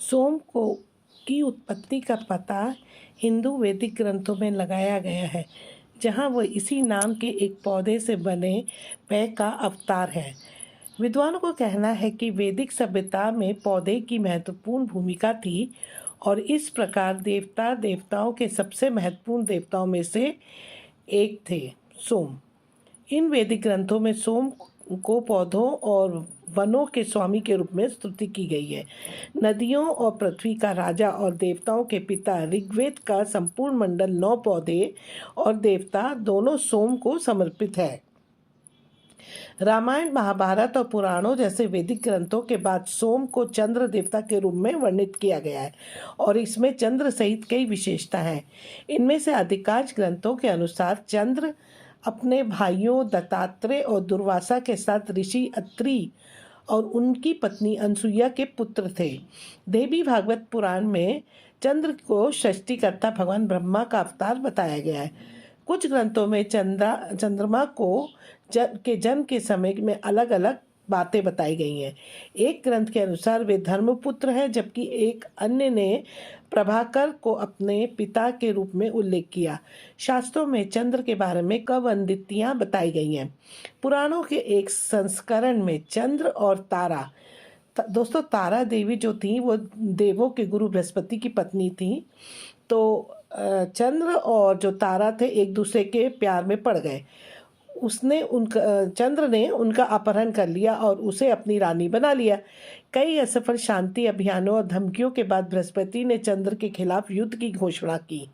सोम को की उत्पत्ति का पता हिंदू वैदिक ग्रंथों में लगाया गया है, जहाँ वह इसी नाम के एक पौधे से बने पेय का अवतार है। विद्वानों को कहना है कि वैदिक सभ्यता में पौधे की महत्वपूर्ण भूमिका थी और इस प्रकार देवता देवताओं के सबसे महत्वपूर्ण देवताओं में से एक थे सोम। इन वैदिक ग्रंथों में सोम को पौधों और वनों के स्वामी के रूप में स्तुति की गई है। नदियों और पृथ्वी का राजा और देवताओं के पिता ऋग्वेद का संपूर्ण मंडल 9 पौधे और देवता दोनों सोम को समर्पित है। रामायण, महाभारत और पुराणों जैसे वैदिक ग्रंथों के बाद सोम को चंद्र देवता के रूप में वर्णित किया गया है और इसमें चंद्र सहित कई विशेषता हैं। इनमें से अधिकांश ग्रंथों के अनुसार चंद्र अपने भाइयों दत्तात्रेय और दुर्वासा के साथ ऋषि अत्रि और उनकी पत्नी अनसुईया के पुत्र थे। देवी भागवत पुराण में चंद्र को सृष्टिकर्ता भगवान ब्रह्मा का अवतार बताया गया है। कुछ ग्रंथों में चंद्रमा को के जन्म के समय में अलग अलग बातें बताई गई हैं। एक ग्रंथ के अनुसार वे धर्मपुत्र हैं, जबकि एक अन्य ने प्रभाकर को अपने पिता के रूप में उल्लेख किया। शास्त्रों में चंद्र के बारे में कवंदितियाँ बताई गई हैं। पुराणों के एक संस्करण में चंद्र और तारा दोस्तों तारा देवी जो थी वो देवों के गुरु बृहस्पति की पत्नी थी। तो चंद्र और जो तारा थे एक दूसरे के प्यार में पड़ गए। चंद्र ने उनका अपहरण कर लिया और उसे अपनी रानी बना लिया। कई असफल शांति अभियानों और धमकियों के बाद बृहस्पति ने चंद्र के खिलाफ युद्ध की घोषणा की।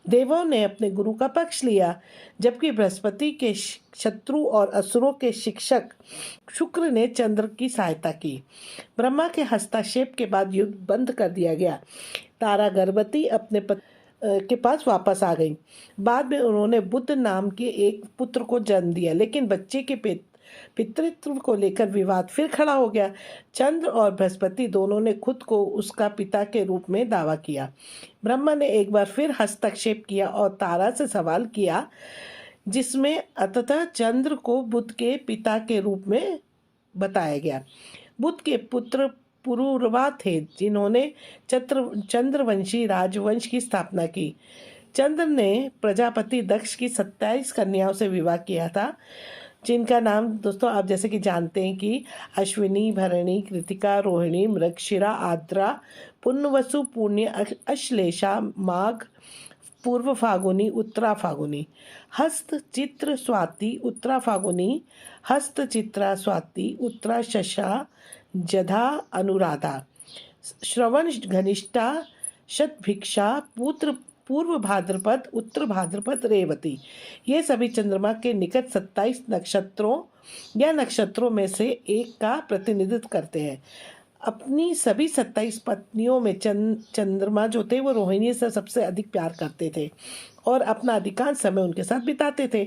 देवों ने अपने गुरु का पक्ष लिया, जबकि बृहस्पति के शत्रु और असुरों के शिक्षक शुक्र ने चंद्र की सहायता की। ब्रह्मा के हस्तक्षेप के बाद युद्ध बंद कर दिया गया। तारा गर्भवती अपने के पास वापस आ गई। बाद में उन्होंने बुध नाम के एक पुत्र को जन्म दिया, लेकिन बच्चे के पितृत्व को लेकर विवाद फिर खड़ा हो गया। चंद्र और बृहस्पति दोनों ने खुद को उसका पिता के रूप में दावा किया। ब्रह्मा ने एक बार फिर हस्तक्षेप किया और तारा से सवाल किया, जिसमें अंततः चंद्र को बुध के पिता के रूप में बताया गया। बुध के पुत्र पुरुरवा थे, जिन्होंने चंद्रवंशी राजवंश की स्थापना की। चंद्र ने प्रजापति दक्ष की 27 कन्याओं से विवाह किया था, जिनका नाम दोस्तों आप जैसे कि जानते हैं कि अश्विनी, भरणी, कृतिका, रोहिणी, मृगशिरा, आद्रा, पुण्यवसु, पुण्य, अश्लेषा, माघ, पूर्व फागुनी, उत्तरा फागुनी, हस्त चित्र स्वाति, उत्तरा फागुनी, हस्त चित्रा स्वाति, उत्तरा शशा, जधा, अनुराधा, श्रवण घनिष्ठा, शतभिक्षा, पूर्व भाद्रपद, उत्तर भाद्रपद, रेवती। ये सभी चंद्रमा के निकट 27 नक्षत्रों या नक्षत्रों में से एक का प्रतिनिधित्व करते हैं। अपनी सभी 27 पत्नियों में चंद्रमा जो थे वो रोहिणी से सबसे अधिक प्यार करते थे और अपना अधिकांश समय उनके साथ बिताते थे।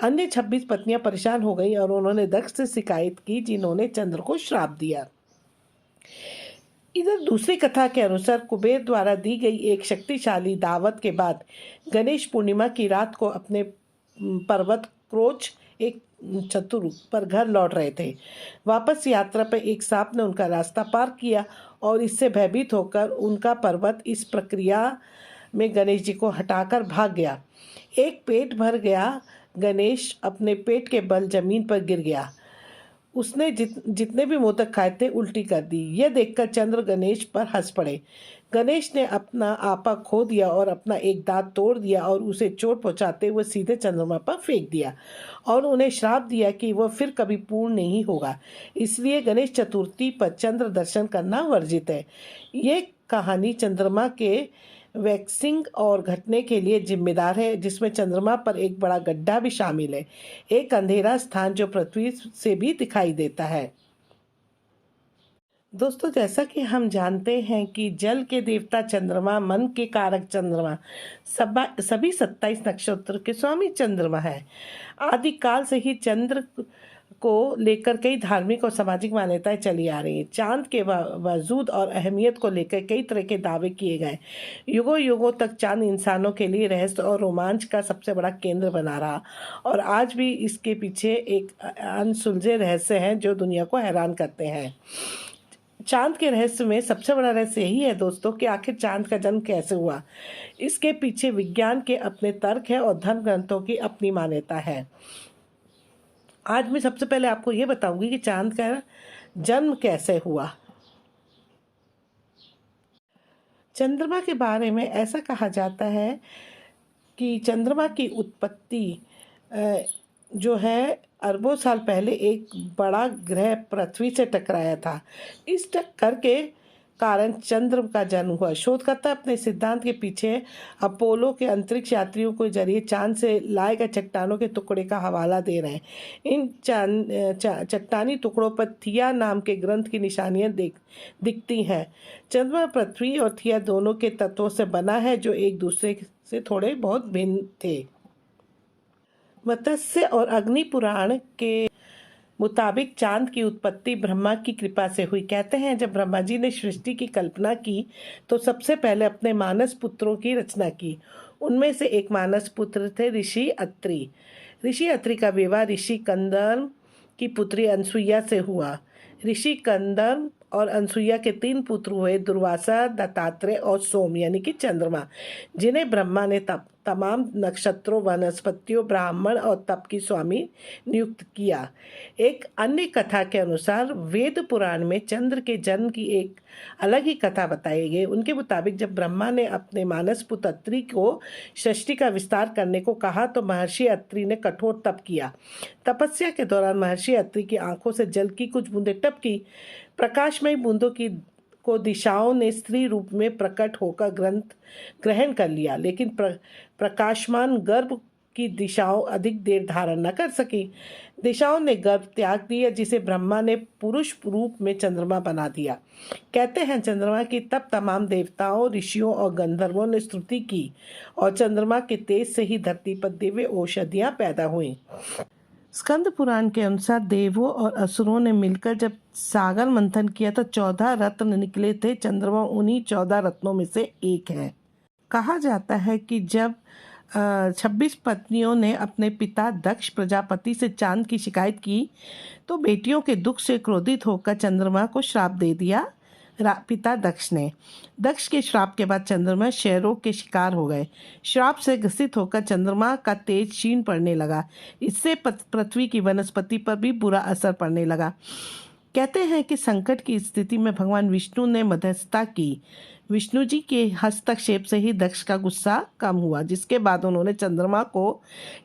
अन्य 26 पत्नियां परेशान हो गई और उन्होंने दक्ष से शिकायत की, जिन्होंने चंद्र को श्राप दिया। इधर दूसरी कथा के अनुसार कुबेर द्वारा दी गई एक शक्तिशाली दावत के बाद गणेश पूर्णिमा की रात को अपने पर्वत क्रोच एक चतुर पर घर लौट रहे थे। वापस यात्रा पर एक सांप ने उनका रास्ता पार किया और इससे भयभीत होकर उनका पर्वत इस प्रक्रिया में गणेश जी को हटाकर भाग गया। एक पेट भर गया गणेश अपने पेट के बल जमीन पर गिर गया। उसने जितने भी मोदक खाए थे उल्टी कर दी। यह देखकर चंद्र गणेश पर हंस पड़े। गणेश ने अपना आपा खो दिया और अपना एक दांत तोड़ दिया और उसे चोट पहुंचाते हुए सीधे चंद्रमा पर फेंक दिया और उन्हें श्राप दिया कि वह फिर कभी पूर्ण नहीं होगा। इसलिए गणेश चतुर्थी पर चंद्र दर्शन करना वर्जित है। ये कहानी चंद्रमा के वैक्सिंग और घटने के लिए जिम्मेदार है, जिसमें चंद्रमा पर एक बड़ा गड्ढा भी शामिल है, एक अंधेरा स्थान जो पृथ्वी से भी दिखाई देता है। दोस्तों जैसा कि हम जानते हैं कि जल के देवता चंद्रमा, मन के कारक चंद्रमा, सभी 27 नक्षत्र के स्वामी चंद्रमा है। आदिकाल से ही चंद्र को लेकर कई धार्मिक और सामाजिक मान्यताएं चली आ रही हैं। चांद के वजूद और अहमियत को लेकर कई तरह के दावे किए गए। युगों युगों तक चांद इंसानों के लिए रहस्य और रोमांच का सबसे बड़ा केंद्र बना रहा और आज भी इसके पीछे एक अनसुलझे रहस्य हैं जो दुनिया को हैरान करते हैं। चांद के रहस्य में सबसे बड़ा रहस्य यही है दोस्तों कि आखिर चांद का जन्म कैसे हुआ। इसके पीछे विज्ञान के अपने तर्क है और धर्म ग्रंथों की अपनी मान्यता है। आज मैं सबसे पहले आपको ये बताऊंगी कि चांद का जन्म कैसे हुआ। चंद्रमा के बारे में ऐसा कहा जाता है कि चंद्रमा की उत्पत्ति जो है अरबों साल पहले एक बड़ा ग्रह पृथ्वी से टकराया था। इस टक्कर के कारण चंद्र का जन्म हुआ। शोधकर्ता अपने सिद्धांत के पीछे अपोलो के अंतरिक्ष यात्रियों के जरिए चांद से लाए गए चट्टानों के टुकड़े का हवाला दे रहे हैं। इन चट्टानी टुकड़ों पर थिया नाम के ग्रंथ की निशानियां दिखती हैं। चंद्रमा पृथ्वी और थिया दोनों के तत्वों से बना है जो एक दूसरे से थोड़े बहुत भिन्न थे। मत्स्य और अग्नि पुराण के मुताबिक चांद की उत्पत्ति ब्रह्मा की कृपा से हुई। कहते हैं जब ब्रह्मा जी ने सृष्टि की कल्पना की तो सबसे पहले अपने मानस पुत्रों की रचना की। उनमें से एक मानस पुत्र थे ऋषि अत्रि। ऋषि अत्रि का विवाह ऋषि कंदर्म की पुत्री अनसुईया से हुआ। ऋषि कंदर्म और अनसुईया के 3 पुत्र हुए, दुर्वासा, दत्तात्रेय और सोम यानी कि चंद्रमा, जिन्हें ब्रह्मा ने तमाम नक्षत्रों, वनस्पतियों, ब्राह्मण और तप की स्वामी नियुक्त किया। एक अन्य कथा के अनुसार वेद पुराण में चंद्र के जन्म की एक अलग ही कथा बताई गई। उनके मुताबिक जब ब्रह्मा ने अपने मानस पुत्र अत्रि को सृष्टि का विस्तार करने को कहा तो महर्षि अत्रि ने कठोर तप किया। तपस्या के दौरान महर्षि अत्रि की आंखों से जल की कुछ बूंदें टपकी। प्रकाशमय बूंदों को दिशाओं ने स्त्री रूप में प्रकट होकर ग्रहण कर लिया, लेकिन प्रकाशमान गर्भ की दिशाओं अधिक देर धारण न कर सकी। दिशाओं ने गर्भ त्याग दिया, जिसे ब्रह्मा ने पुरुष रूप में चंद्रमा बना दिया। कहते हैं चंद्रमा की तब तमाम देवताओं, ऋषियों और गंधर्वों ने स्तुति की और चंद्रमा के तेज से ही धरती पर दिव्य औषधियां पैदा हुईं। स्कंद पुराण के अनुसार देवों और असुरों ने मिलकर जब सागर मंथन किया तो 14 रत्न निकले थे। चंद्रमा उन्हीं 14 रत्नों में से एक है। कहा जाता है कि जब 26 पत्नियों ने अपने पिता दक्ष प्रजापति से चांद की शिकायत की तो बेटियों के दुख से क्रोधित होकर चंद्रमा को श्राप दे दिया पिता दक्ष ने। दक्ष के श्राप के बाद चंद्रमा क्षय रोग के शिकार हो गए। श्राप से ग्रसित होकर चंद्रमा का तेज क्षीण पड़ने लगा। इससे पृथ्वी की वनस्पति पर भी बुरा असर पड़ने लगा। कहते हैं कि संकट की स्थिति में भगवान विष्णु ने मध्यस्थता की। विष्णु जी के हस्तक्षेप से ही दक्ष का गुस्सा कम हुआ, जिसके बाद उन्होंने चंद्रमा को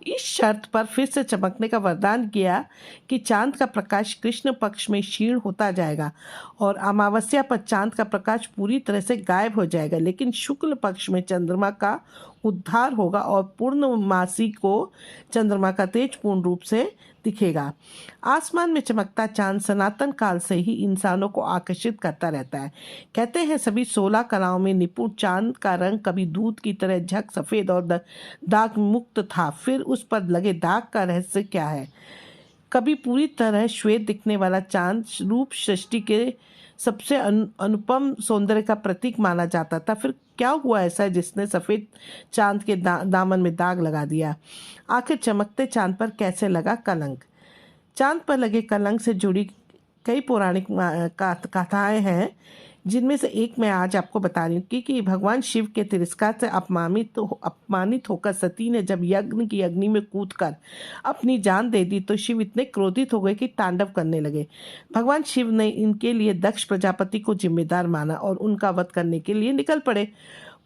इस शर्त पर फिर से चमकने का वरदान किया कि चांद का प्रकाश कृष्ण पक्ष में क्षीण होता जाएगा और अमावस्या पर चांद का प्रकाश पूरी तरह से गायब हो जाएगा, लेकिन शुक्ल पक्ष में चंद्रमा का उद्धार होगा और पूर्णमासी को चंद्रमा का तेज पूर्ण रूप से दिखेगा। आसमान में चमकता चांद सनातन काल से ही इंसानों को आकर्षित करता रहता है। कहते हैं सभी 16 कलाओं में निपुण चांद का रंग कभी दूध की तरह झक सफ़ेद और दाग मुक्त था। फिर उस पर लगे दाग का रहस्य क्या है? कभी पूरी तरह श्वेत दिखने वाला चांद रूप सृष्टि के सबसे अनुपम सौंदर्य का प्रतीक माना जाता था। फिर क्या हुआ ऐसा जिसने सफ़ेद चांद के दामन में दाग लगा दिया? आखिर चमकते चांद पर कैसे लगा कलंक? चांद पर लगे कलंक से जुड़ी कई पौराणिक कथाएं हैं, जिनमें से एक मैं आज आपको बता रही हूँ कि भगवान शिव के तिरस्कार से अपमानित होकर सती ने जब यज्ञ की अग्नि में कूदकर अपनी जान दे दी तो शिव इतने क्रोधित हो गए कि तांडव करने लगे। भगवान शिव ने इनके लिए दक्ष प्रजापति को जिम्मेदार माना और उनका वध करने के लिए निकल पड़े।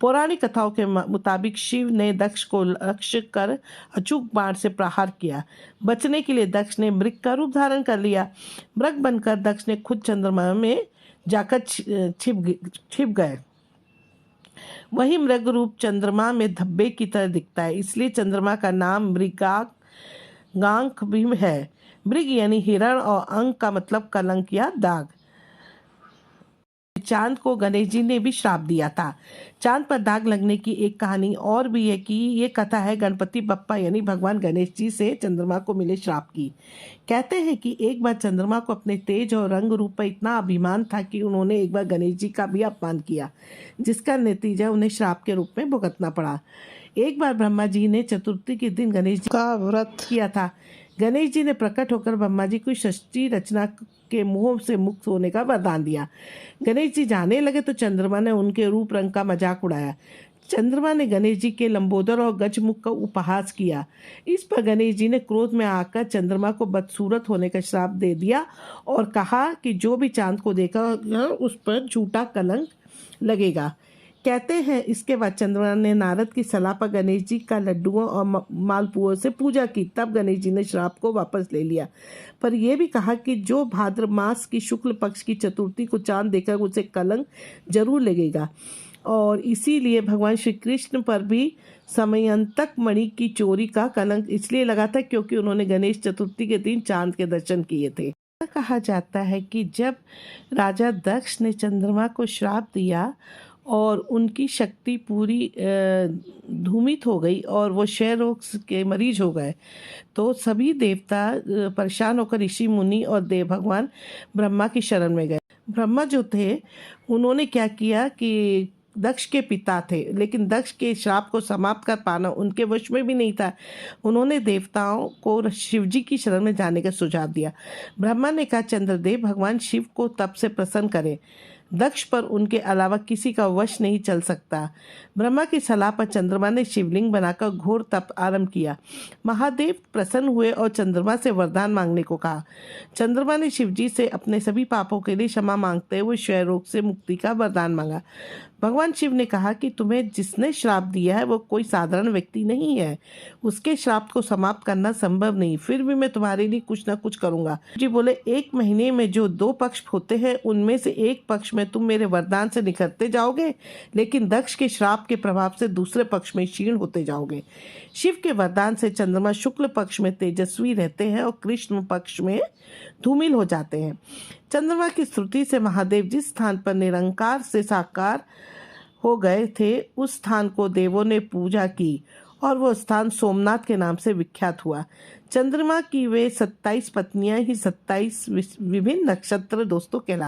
पौराणिक कथाओं के मुताबिक शिव ने दक्ष को लक्ष्य कर अचूक बाण से प्रहार किया। बचने के लिए दक्ष ने मृग का रूप धारण कर लिया। मृग बनकर दक्ष ने खुद चंद्रमा में जाकर छिप गए। वही मृग रूप चंद्रमा में धब्बे की तरह दिखता है, इसलिए चंद्रमा का नाम मृगांक भी है। मृग यानी हिरण और अंक का मतलब कलंक या दाग। चांद को गणेश जी ने भी श्राप दिया था। चांद पर दाग लगने की एक कहानी और भी है कि ये कथा है गणपति बप्पा यानी भगवान गणेश जी से चंद्रमा को मिले श्राप की। कहते हैं कि एक बार चंद्रमा को अपने तेज और रंग रूप पर इतना अभिमान था कि उन्होंने एक बार गणेश जी का भी अपमान किया, जिसका नतीजा उन्हें श्राप के रूप में भुगतना पड़ा। एक बार ब्रह्मा जी ने चतुर्थी के दिन गणेश जी का व्रत किया था। गणेश जी ने प्रकट होकर ब्रह्मा जी की सृष्टि रचना के मोह से मुक्त होने का वरदान दिया। गणेश जी जाने लगे तो चंद्रमा ने उनके रूप रंग का मजाक उड़ाया। चंद्रमा ने गणेश जी के लंबोदर और गजमुख का उपहास किया। इस पर गणेश जी ने क्रोध में आकर चंद्रमा को बदसूरत होने का श्राप दे दिया और कहा कि जो भी चांद को देखेगा उस पर झूठा कलंक लगेगा। कहते हैं इसके बाद चंद्रमा ने नारद की सलाह पर गणेश जी का लड्डुओं और मालपुओं से पूजा की। तब गणेश जी ने श्राप को वापस ले लिया, पर यह भी कहा कि जो भाद्र मास की शुक्ल पक्ष की चतुर्थी को चांद देखकर उसे कलंक जरूर लगेगा। और इसीलिए भगवान श्री कृष्ण पर भी समयंतक मणि की चोरी का कलंक इसलिए लगा था क्योंकि उन्होंने गणेश चतुर्थी के दिन चांद के दर्शन किए थे। कहा जाता है कि जब राजा दक्ष ने चंद्रमा को श्राप दिया और उनकी शक्ति पूरी धूमित हो गई और वो क्षय रोग के मरीज हो गए, तो सभी देवता परेशान होकर ऋषि मुनि और देव भगवान ब्रह्मा की शरण में गए। ब्रह्मा जो थे उन्होंने क्या किया कि दक्ष के पिता थे, लेकिन दक्ष के श्राप को समाप्त कर पाना उनके वश में भी नहीं था। उन्होंने देवताओं को शिव जी की शरण में जाने का सुझाव दिया। ब्रह्मा ने कहा चंद्रदेव भगवान शिव को तप से प्रसन्न करें, दक्ष पर उनके अलावा किसी का वश नहीं चल सकता। ब्रह्मा की सलाह पर चंद्रमा ने शिवलिंग बनाकर घोर तप आरंभ किया। महादेव प्रसन्न हुए और चंद्रमा से वरदान मांगने को कहा। चंद्रमा ने शिवजी से अपने सभी पापों के लिए क्षमा मांगते हुए क्षय रोग से मुक्ति का वरदान मांगा। भगवान शिव ने कहा कि तुम्हें जिसने श्राप दिया है वो कोई साधारण व्यक्ति नहीं है, उसके श्राप को समाप्त करना संभव नहीं, फिर भी मैं तुम्हारे लिए कुछ ना कुछ करूंगा। जी बोले, 1 महीने में जो 2 पक्ष होते हैं उनमें से एक पक्ष में तुम मेरे वरदान से निखरते जाओगे, लेकिन दक्ष के श्राप के प्रभाव से दूसरे पक्ष में क्षीण होते जाओगे। शिव के वरदान से चंद्रमा शुक्ल पक्ष में तेजस्वी रहते हैं और कृष्ण पक्ष में धूमिल हो जाते हैं। चंद्रमा की स्तुति से महादेव जिस स्थान पर निरंकार से साकार हो गए थे उस स्थान को देवों ने पूजा की और वो स्थान सोमनाथ के नाम से विख्यात हुआ। चंद्रमा की वे 27 पत्नियां ही 27 विभिन्न नक्षत्र दोस्तों कहलाते हैं।